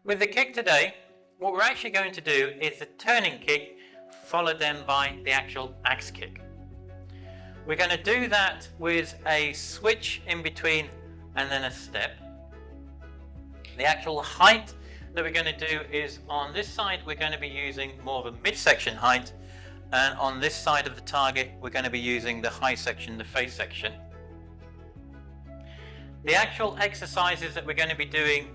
With the kick today, what we're actually going to do is the turning kick followed then by the actual axe kick. We're going to do that with a switch in between and then a step. The actual height that we're going to do is on this side we're going to be using more of a midsection height, and on this side of the target we're going to be using the high section, the face section. The actual exercises that we're going to be doing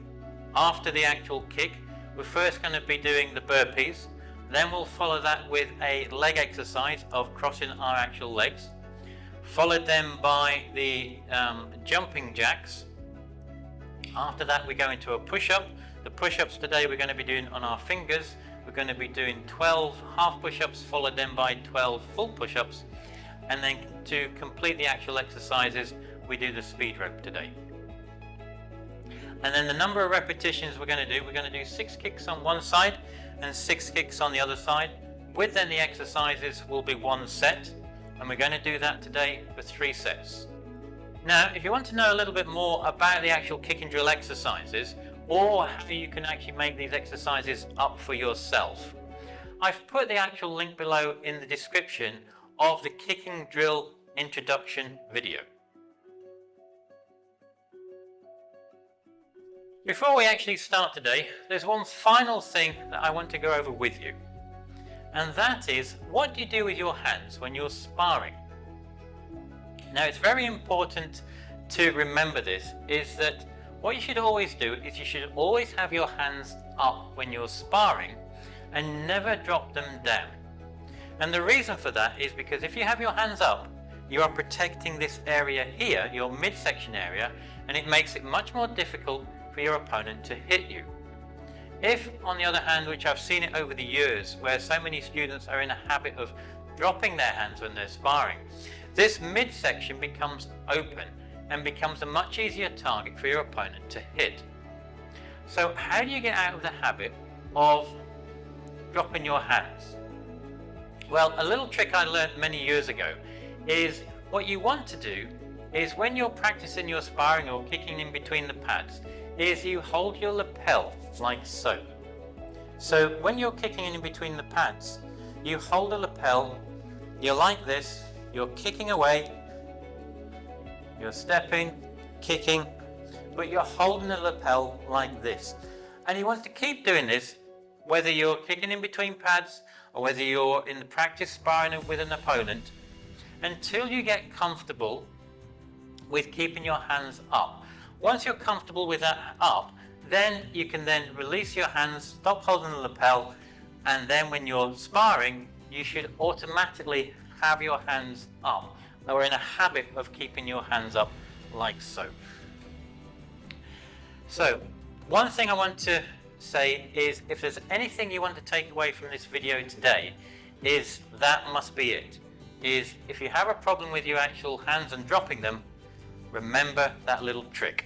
after the actual kick, we're first going to be doing the burpees, then we'll follow that with a leg exercise of crossing our actual legs, followed then by the jumping jacks. After that we go into a push-up. The push-ups today we're going to be doing on our fingers. We're going to be doing 12 half push-ups followed then by 12 full push-ups, and then to complete the actual exercises we do the speed rope today. And then the number of repetitions we're going to do 6 kicks on one side and 6 kicks on the other side. With then the exercises will be 1 set, and we're going to do that today for 3 sets. Now, if you want to know a little bit more about the actual kicking drill exercises, or how you can actually make these exercises up for yourself, I've put the actual link below in the description of the kicking drill introduction video. Before we actually start today, there's one final thing that I want to go over with you, and that is, what do you do with your hands when you're sparring? Now, it's very important to remember this, is that what you should always do is you should always have your hands up when you're sparring and never drop them down. And the reason for that is because if you have your hands up, you are protecting this area here, your midsection area, and it makes it much more difficult for your opponent to hit you. If, on the other hand, which I've seen it over the years, where so many students are in a habit of dropping their hands when they're sparring, this midsection becomes open and becomes a much easier target for your opponent to hit. So how do you get out of the habit of dropping your hands? Well, a little trick I learned many years ago is what you want to do is when you're practicing your sparring or kicking in between the pads, is you hold your lapel like so. So when you're kicking in between the pads, you hold the lapel, you're like this, you're kicking away, you're stepping, kicking, but you're holding the lapel like this. And you want to keep doing this, whether you're kicking in between pads or whether you're in the practice sparring with an opponent, until you get comfortable with keeping your hands up. Once you're comfortable with that up, then you can then release your hands, stop holding the lapel, and then when you're sparring, you should automatically have your hands up. Now, we're in a habit of keeping your hands up like so. So, one thing I want to say is, if there's anything you want to take away from this video today, is that must be it. Is if you have a problem with your actual hands and dropping them, remember that little trick.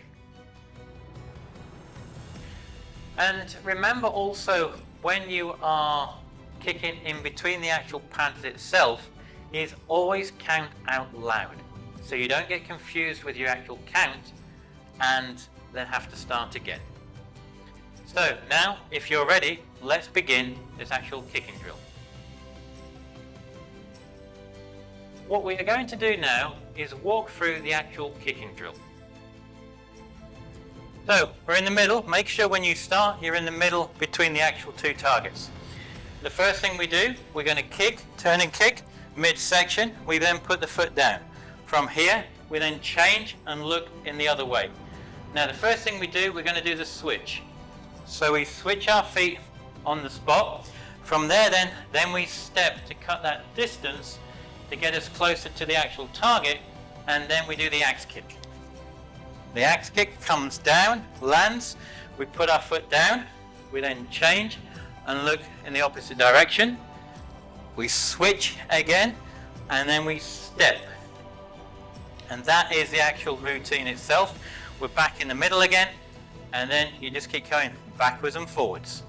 And remember also, when you are kicking in between the actual pads itself, is always count out loud, so you don't get confused with your actual count and then have to start again. So now, if you're ready, let's begin this actual kicking drill. What we are going to do now is walk through the actual kicking drill. So we're in the middle. Make sure when you start, you're in the middle between the actual 2 targets. The first thing we do, we're going to kick, turn and kick, midsection. We then put the foot down. From here, we then change and look in the other way. Now, the first thing we do, we're going to do the switch. So we switch our feet on the spot. From there, then we step to cut that distance to get us closer to the actual target, and then we do the axe kick. The axe kick comes down, lands, we put our foot down, we then change and look in the opposite direction. We switch again, and then we step. And that is the actual routine itself. We're back in the middle again, and then you just keep going backwards and forwards.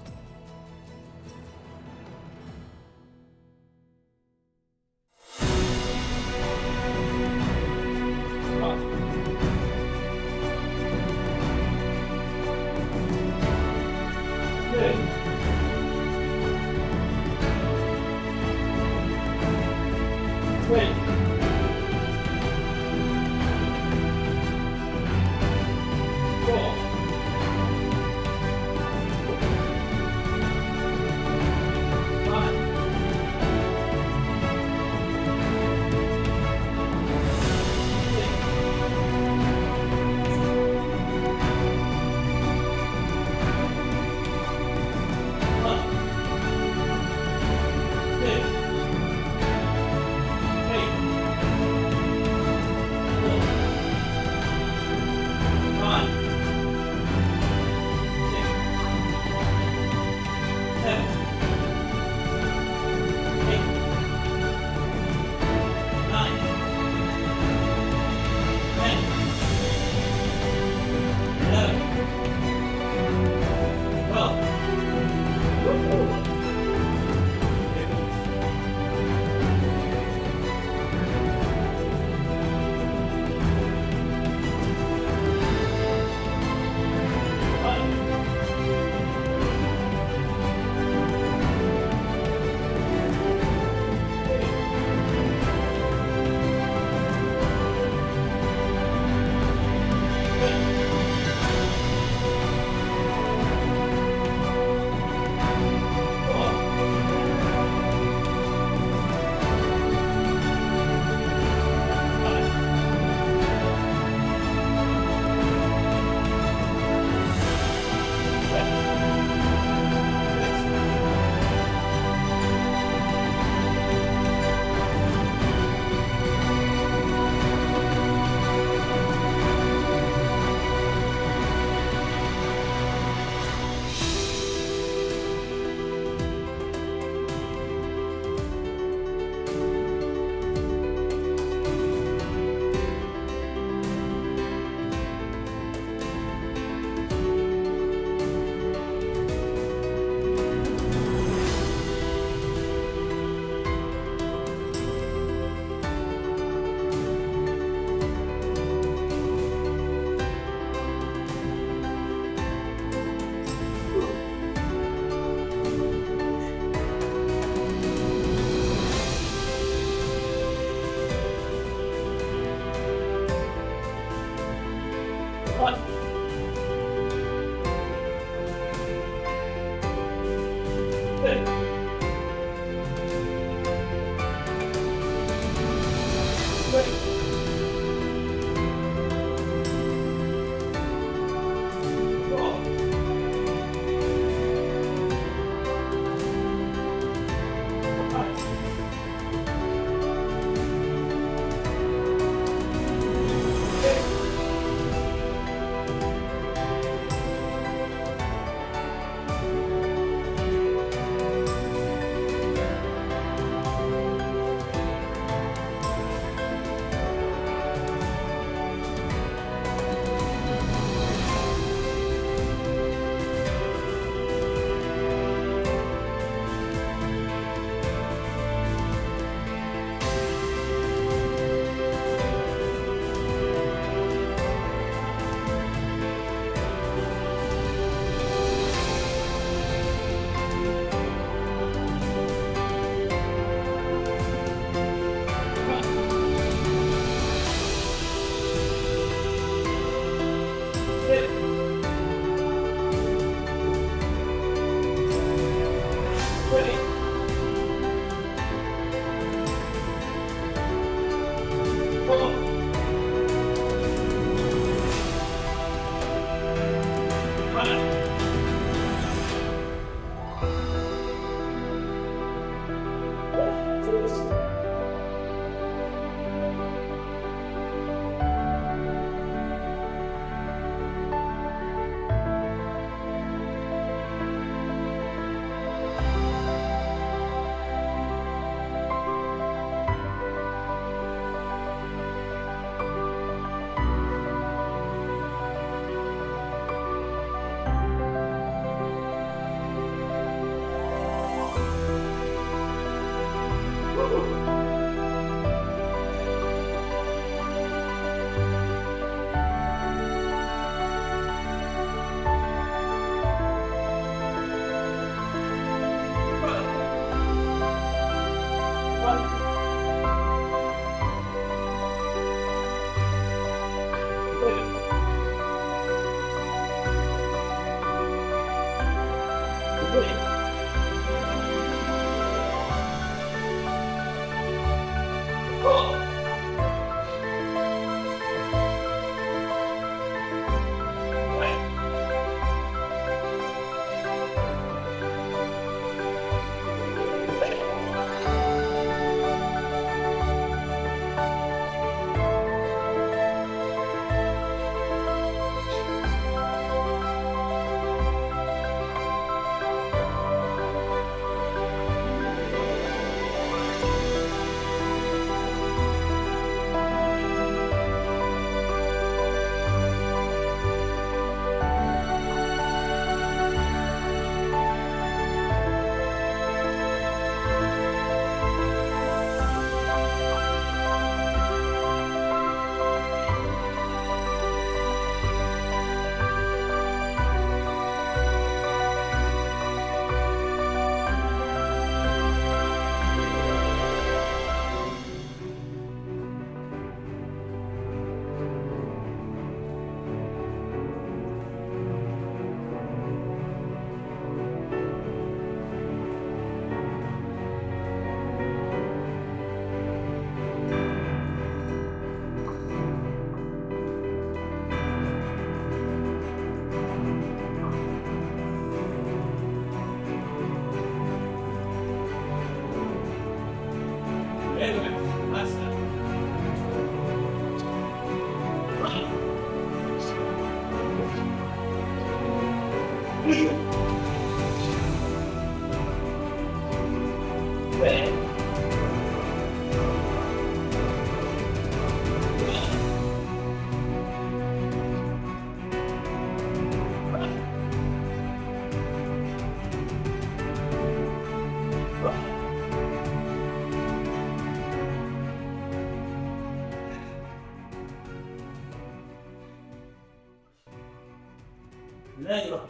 And there you are.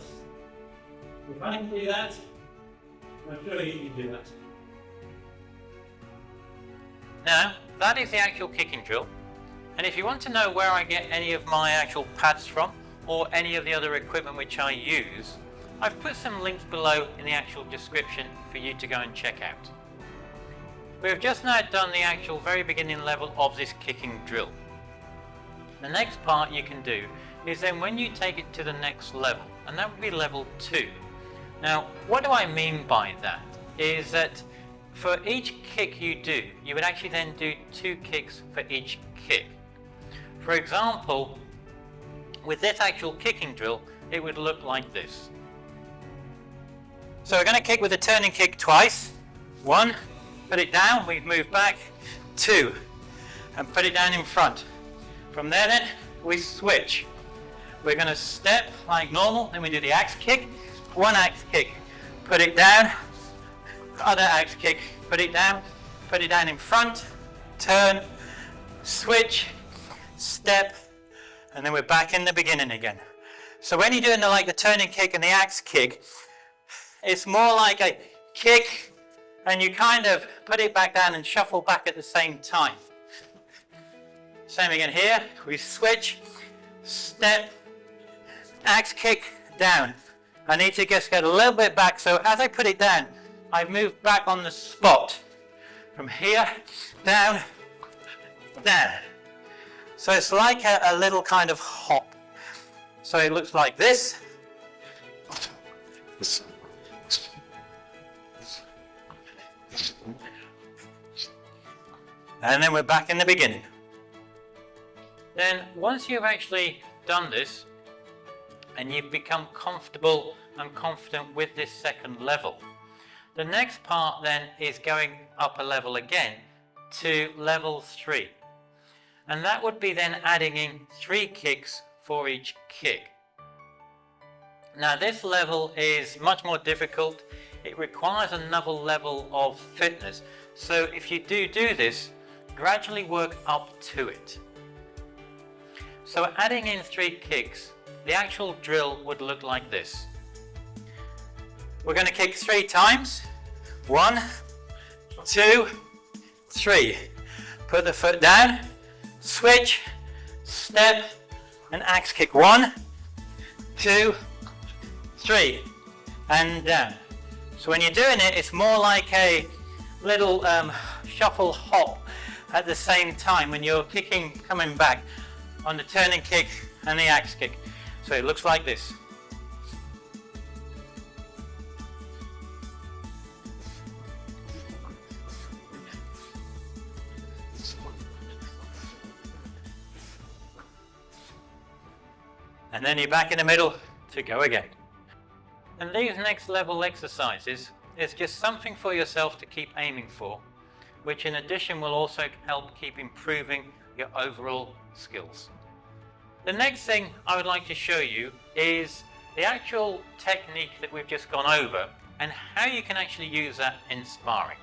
If I can do that, I'm sure you can do that. Now, that is the actual kicking drill. And if you want to know where I get any of my actual pads from, or any of the other equipment which I use, I've put some links below in the actual description for you to go and check out. We've just now done the actual very beginning level of this kicking drill. The next part you can do is then when you take it to the next level, and that would be level 2. Now, what do I mean by that? Is that for each kick you do, you would actually then do 2 kicks for each kick. For example, with this actual kicking drill, it would look like this. So we're going to kick with a turning kick twice. 1, put it down, we move back. 2, and put it down in front. From there then, we switch. We're going to step like normal, then we do the axe kick. 1 axe kick, put it down. Other axe kick, put it down in front, turn, switch, step, and then we're back in the beginning again. So when you're doing the turning kick and the axe kick, it's more like a kick and you kind of put it back down and shuffle back at the same time. Same again here, we switch, step, axe kick, down. I need to just get a little bit back, so as I put it down, I've moved back on the spot. From here, down, down. So it's like a little kind of hop. So it looks like this. And then we're back in the beginning. Then once you've actually done this, and you've become comfortable and confident with this second level, the next part then is going up a level again to level 3. And that would be then adding in 3 kicks for each kick. Now this level is much more difficult. It requires another level of fitness. So if you do this, gradually work up to it. So adding in 3 kicks, the actual drill would look like this. We're going to kick 3 times. 1, 2, 3. Put the foot down, switch, step, and axe kick. 1, 2, 3, and down. So when you're doing it, it's more like a little shuffle hop at the same time when you're kicking, coming back on the turning kick and the axe kick. So it looks like this. And then you're back in the middle to go again. And these next level exercises is just something for yourself to keep aiming for, which in addition will also help keep improving your overall skills. The next thing I would like to show you is the actual technique that we've just gone over and how you can actually use that in sparring.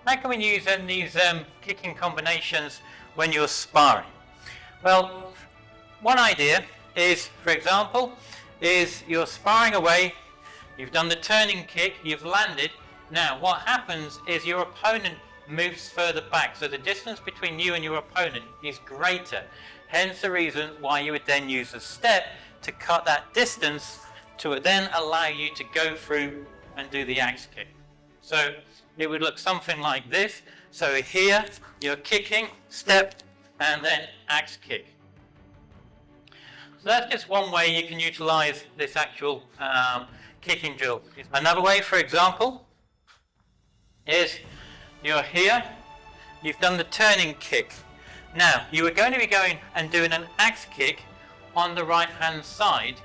How can we use these kicking combinations when you're sparring? Well, one idea is, for example, is you're sparring away, you've done the turning kick, you've landed. Now what happens is your opponent moves further back, so the distance between you and your opponent is greater. Hence the reason why you would then use a step to cut that distance to then allow you to go through and do the axe kick. So it would look something like this. So here you're kicking, step, and then axe kick. So that's just one way you can utilize this actual kicking drill. Another way, for example, is you're here, you've done the turning kick. Now, you are going to be going and doing an axe kick on the right hand side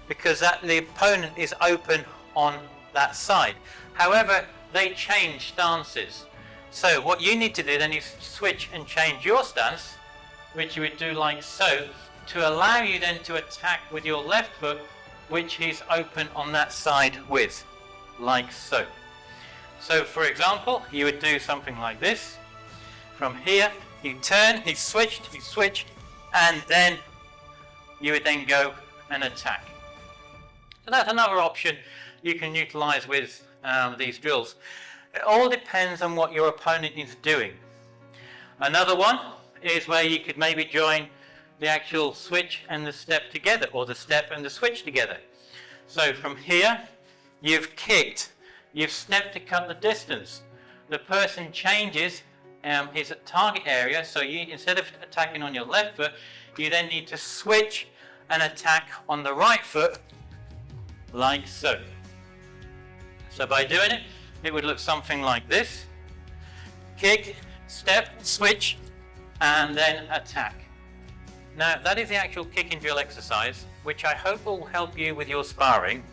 because the opponent is open on that side. However, they change stances. So what you need to do then is switch and change your stance, which you would do like so, to allow you then to attack with your left foot, which is open on that side with, like so. So for example, you would do something like this. From here, you turn, you switch, and then you would then go and attack. So that's another option you can utilize with these drills. It all depends on what your opponent is doing. Another one is where you could maybe join the actual switch and the step together, or the step and the switch together. So from here, you've kicked, you've stepped to cut the distance. The person changes his target area, so you, instead of attacking on your left foot, you then need to switch and attack on the right foot, like so. So by doing it, it would look something like this. Kick, step, switch, and then attack. Now that is the actual kicking drill exercise, which I hope will help you with your sparring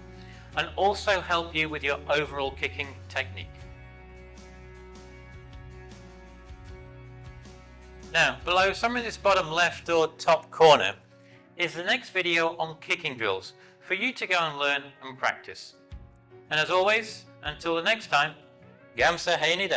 and also help you with your overall kicking technique. Now, below some of this bottom left or top corner is the next video on kicking drills for you to go and learn and practice. And as always, until the next time, Gam Sa Hae Ni.